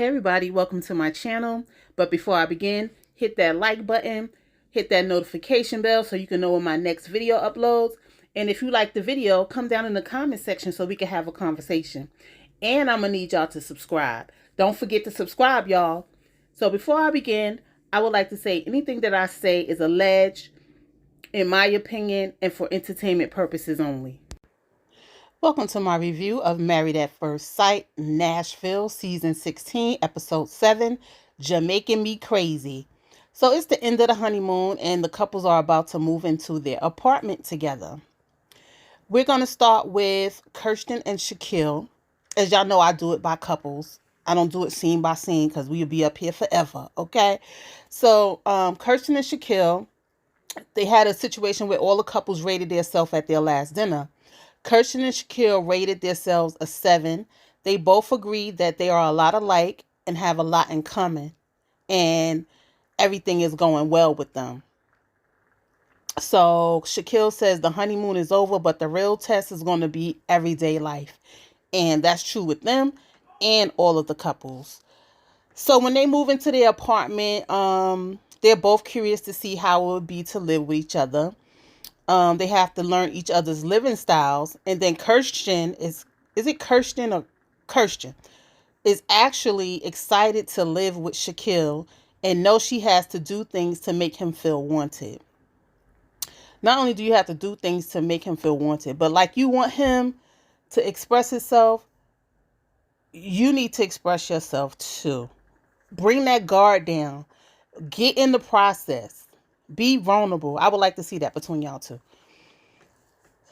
Hey everybody, welcome to my channel. But before I begin, hit that like button, hit that notification bell so you can know when my next video uploads. And if you like the video, come down in the comment section so we can have a conversation. And I'm going to need y'all to subscribe. Don't forget to subscribe, y'all. So before I begin, I would like to say anything that I say is alleged, in my opinion, and for entertainment purposes only. Welcome to my review of Married at First Sight, Nashville, Season 16, Episode 7, Jamaican Me Crazy. So it's the end of the honeymoon and the couples are about to move into their apartment together. We're going to start with Kirsten and Shaquille. As y'all know, I do it by couples. I don't do it scene by scene because we'll be up here forever, okay? So Kirsten and Shaquille, they had a situation where all the couples rated themselves at their last dinner. Kirsten and Shaquille rated themselves a 7. They both agreed that they are a lot alike and have a lot in common. And everything is going well with them. So Shaquille says the honeymoon is over, but the real test is going to be everyday life. And that's true with them and all of the couples. So when they move into their apartment, they're both curious to see how it would be to live with each other. They have to learn each other's living styles. And then Kirsten is it Kirsten or Kirsten? Is actually excited to live with Shaquille and knows she has to do things to make him feel wanted. Not only do you have to do things to make him feel wanted, but like you want him to express himself, you need to express yourself too. Bring that guard down. Get in the process. Be vulnerable. I would like to see that between y'all two.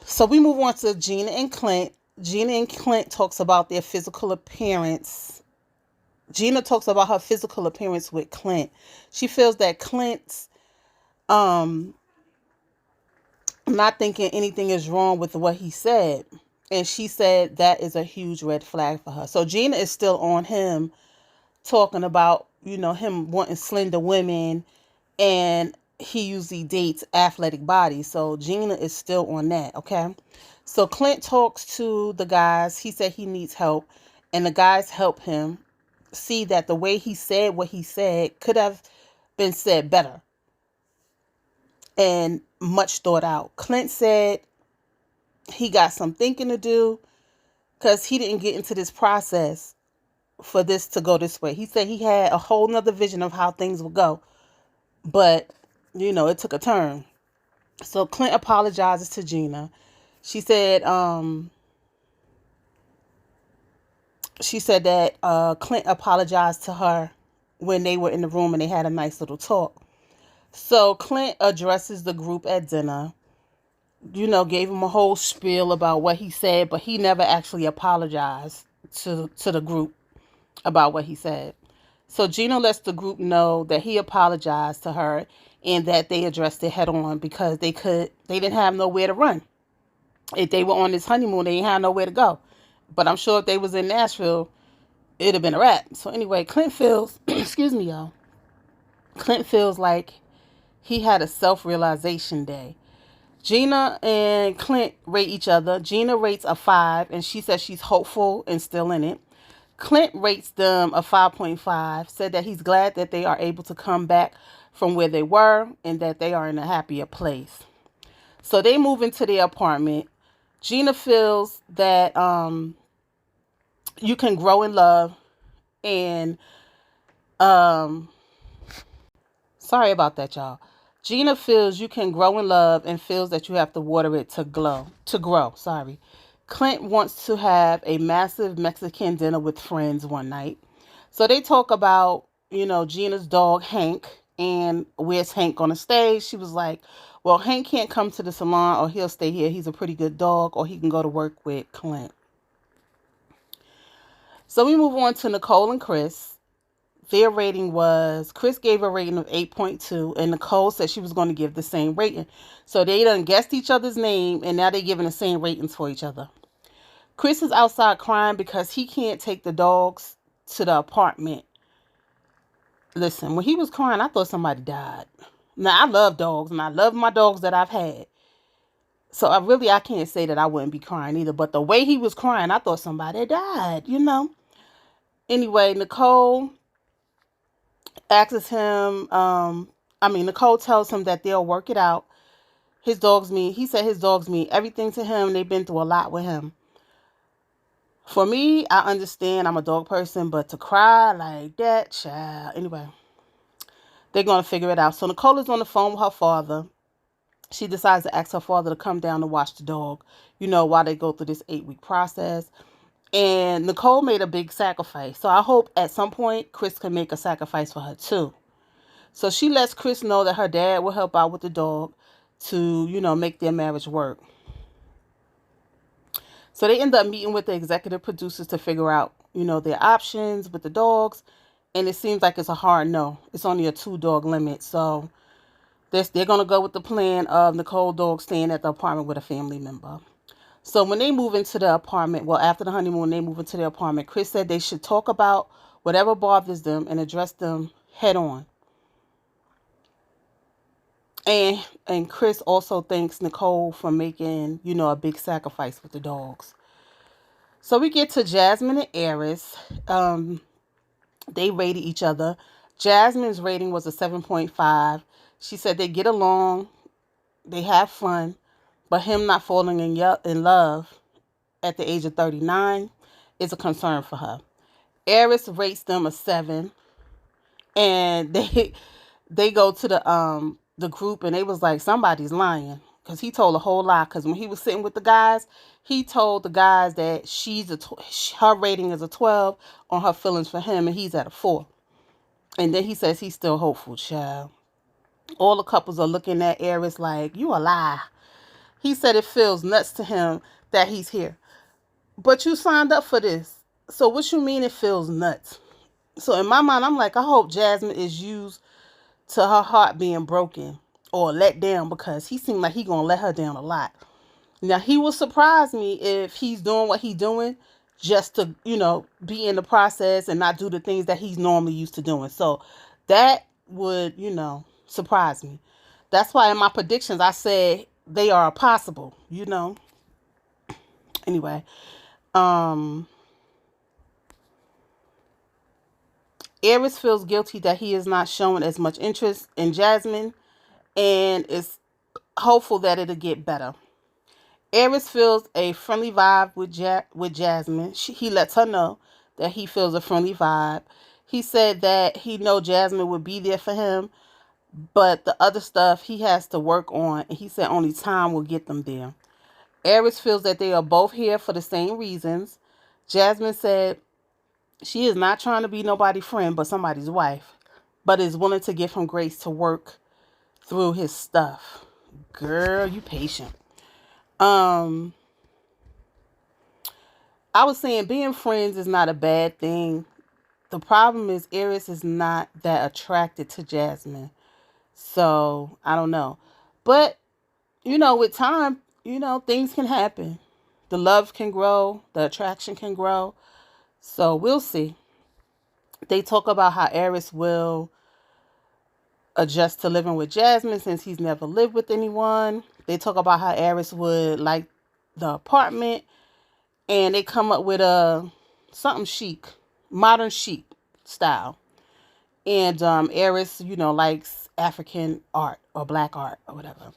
So we move on to Gina and Clint. Gina and Clint talks about their physical appearance. Gina talks about her physical appearance with Clint. She feels that Clint's not thinking anything is wrong with what he said. And she said that is a huge red flag for her. So Gina is still on him, talking about, him wanting slender women, and he usually dates athletic bodies. So Gina is still on that, okay? So Clint talks to the guys. He said he needs help, and the guys help him see that the way he said what he said could have been said better and much thought out. Clint said he got some thinking to do because he didn't get into this process for this to go this way. He said he had a whole nother vision of how things would go, but it took a turn. So Clint apologizes to Gina. She said that Clint apologized to her when they were in the room and they had a nice little talk. So Clint addresses the group at dinner, gave him a whole spiel about what he said, but he never actually apologized to the group about what he said. So Gina lets the group know that he apologized to her and that they addressed it head on because they didn't have nowhere to run. If they were on this honeymoon, they didn't have nowhere to go. But I'm sure if they was in Nashville, it'd have been a wrap. So anyway, Clint feels, excuse me, y'all. Clint feels like he had a self-realization day. Gina and Clint rate each other. Gina rates a 5, and she says she's hopeful and still in it. Clint rates them a 5.5, said that he's glad that they are able to come back from where they were and that they are in a happier place. So they move into their apartment. Gina feels that you can grow in love and sorry about that, y'all. Gina feels you can grow in love and feels that you have to water it to grow. Sorry. Clint wants to have a massive Mexican dinner with friends one night. So they talk about, Gina's dog, Hank, and where's Hank going to stay? She was like, well, Hank can't come to the salon or he'll stay here. He's a pretty good dog, or he can go to work with Clint. So we move on to Nicole and Chris. Their rating was, Chris gave a rating of 8.2, and Nicole said she was going to give the same rating. So they done guessed each other's name, and now they're giving the same ratings for each other. Chris is outside crying because he can't take the dogs to the apartment. Listen, when he was crying, I thought somebody died. Now, I love dogs, and I love my dogs that I've had. So I can't say that I wouldn't be crying either. But the way he was crying, I thought somebody died, Anyway, Nicole asks him, Nicole tells him that they'll work it out. He said his dogs mean everything to him. They've been through a lot with him. For me, I understand I'm a dog person, but to cry like that, child. Anyway, they're going to figure it out. So Nicole is on the phone with her father. She decides to ask her father to come down to watch the dog, while they go through this 8-week process. And Nicole made a big sacrifice. So I hope at some point Chris can make a sacrifice for her too. So she lets Chris know that her dad will help out with the dog to, make their marriage work. So they end up meeting with the executive producers to figure out, their options with the dogs. And it seems like it's a hard no. It's only a 2-dog limit. So they're going to go with the plan of Nicole dog staying at the apartment with a family member. So when they move into the apartment, after the honeymoon, they move into the apartment, Chris said they should talk about whatever bothers them and address them head on. And Chris also thanks Nicole for making, a big sacrifice with the dogs. So we get to Jasmine and Aries. They rated each other. Jasmine's rating was a 7.5. She said they get along, they have fun, but him not falling in love at the age of 39 is a concern for her. Aries rates them a 7, and they go to the group, and they was like, somebody's lying, because he told a whole lie. Because when he was sitting with the guys, he told the guys that her rating is a 12 on her feelings for him, and he's at a 4. And then he says he's still hopeful, child. All the couples are looking at Aries like, you a lie. He said it feels nuts to him that he's here. But you signed up for this. So what you mean it feels nuts? So in my mind, I'm like, I hope Jasmine is used to her heart being broken or let down, because he seemed like he gonna let her down a lot. Now, he will surprise me if he's doing what he's doing just to, be in the process and not do the things that he's normally used to doing. So that would, surprise me. That's why in my predictions, I said they are possible, Anyway, Aries feels guilty that he is not showing as much interest in Jasmine and is hopeful that it'll get better. Aries feels a friendly vibe with Jasmine. He lets her know that he feels a friendly vibe. He said that he know Jasmine would be there for him, but the other stuff he has to work on, and he said only time will get them there. Aries feels that they are both here for the same reasons. Jasmine said she is not trying to be nobody's friend but somebody's wife, but is willing to give him grace to work through his stuff. Girl, you patient. I was saying being friends is not a bad thing. The problem is Aries is not that attracted to Jasmine. So, I don't know. But, with time, things can happen. The love can grow. The attraction can grow. So, we'll see. They talk about how Aries will adjust to living with Jasmine since he's never lived with anyone. They talk about how Aries would like the apartment. And they come up with something chic, modern chic style. And Aries, likes African art or black art or whatever.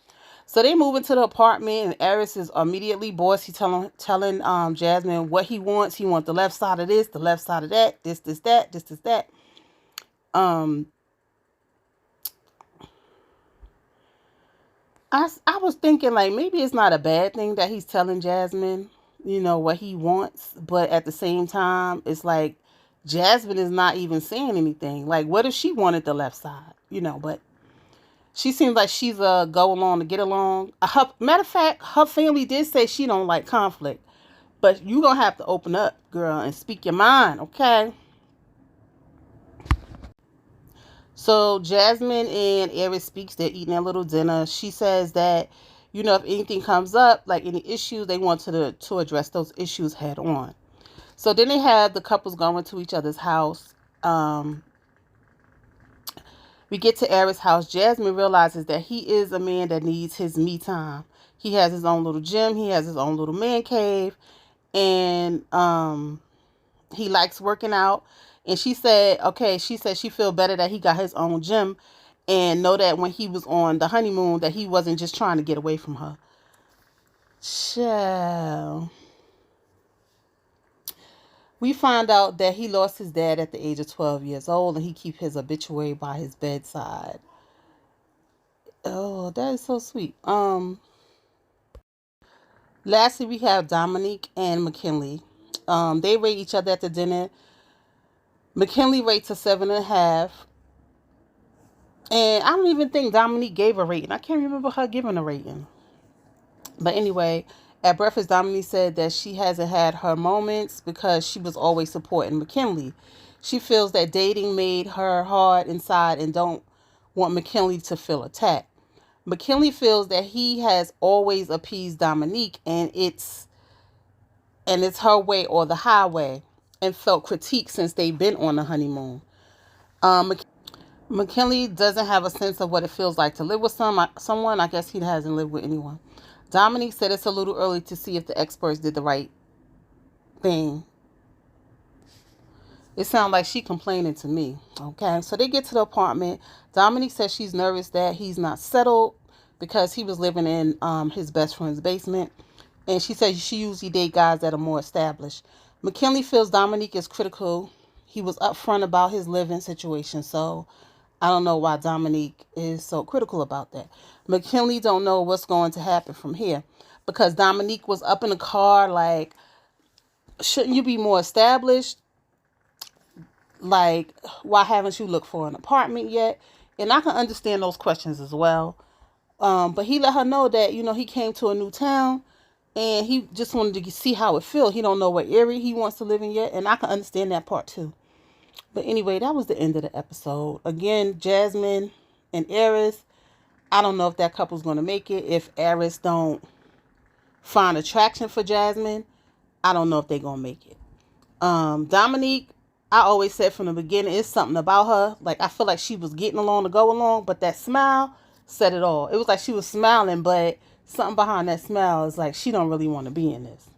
So they move into the apartment, and Aries is immediately boss. He's telling Jasmine what he wants. He wants the left side of this, the left side of that, this, that, this, that. I was thinking like maybe it's not a bad thing that he's telling Jasmine, what he wants, but at the same time, it's like Jasmine is not even saying anything. Like, what if she wanted the left side, but she seems like she's a go along to get along. Matter of fact, her family did say she don't like conflict, but you gonna have to open up, girl, and speak your mind, okay? So Jasmine and Aries speaks. They're eating their little dinner. She says that, if anything comes up, like any issues, they want to address those issues head on. So then they have the couples going to each other's house. We get to Aries' house. Jasmine realizes that he is a man that needs his me time. He has his own little gym. He has his own little man cave. And He likes working out. And she said, okay, she said she feel better that he got his own gym, and know that when he was on the honeymoon that he wasn't just trying to get away from her. Child. We find out that he lost his dad at the age of 12 years old, and he keep his obituary by his bedside. Oh, that is so sweet. Lastly, we have Dominique and McKinley. They rate each other at the dinner. McKinley rates a 7.5. And I don't even think Dominique gave a rating. I can't remember her giving a rating. But anyway, at breakfast, Dominique said that she hasn't had her moments because she was always supporting McKinley. She feels that dating made her hard inside and don't want McKinley to feel attacked. McKinley feels that he has always appeased Dominique, and it's her way or the highway, and felt critique since they've been on the honeymoon. McKinley doesn't have a sense of what it feels like to live with someone. I guess he hasn't lived with anyone. Dominique said it's a little early to see if the experts did the right thing. It sounds like she complaining to me. Okay, so they get to the apartment. Dominique says she's nervous that he's not settled because he was living in his best friend's basement. And she says she usually date guys that are more established. McKinley feels Dominique is critical. He was upfront about his living situation, so I don't know why Dominique is so critical about that. McKinley don't know what's going to happen from here because Dominique was up in the car like, shouldn't you be more established? Like, why haven't you looked for an apartment yet? And I can understand those questions as well. But he let her know that, he came to a new town and he just wanted to see how it feels. He don't know what area he wants to live in yet. And I can understand that part too. But anyway, that was the end of the episode. Again, Jasmine and Aris. I don't know if that couple's going to make it. If Aris don't find attraction for Jasmine, I don't know if they're going to make it. Dominique, I always said from the beginning, it's something about her. Like, I feel like she was getting along to go along, but that smile said it all. It was like she was smiling, but something behind that smile is like she don't really want to be in this.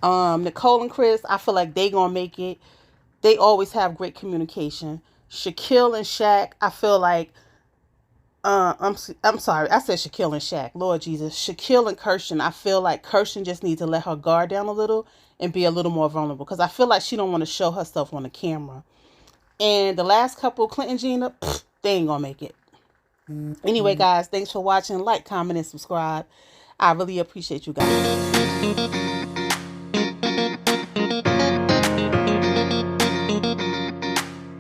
Nicole and Chris, I feel like they gonna make it. They always have great communication. Shaquille and Shaq, I feel like I'm sorry, I said Shaquille and Shaq. Lord Jesus. Shaquille and Kirsten, I feel like Kirsten just needs to let her guard down a little and be a little more vulnerable because I feel like she don't want to show herself on the camera. And the last couple, Clinton Gina, they ain't gonna make it. Anyway, guys, thanks for watching. Like, comment, and subscribe. I really appreciate you guys.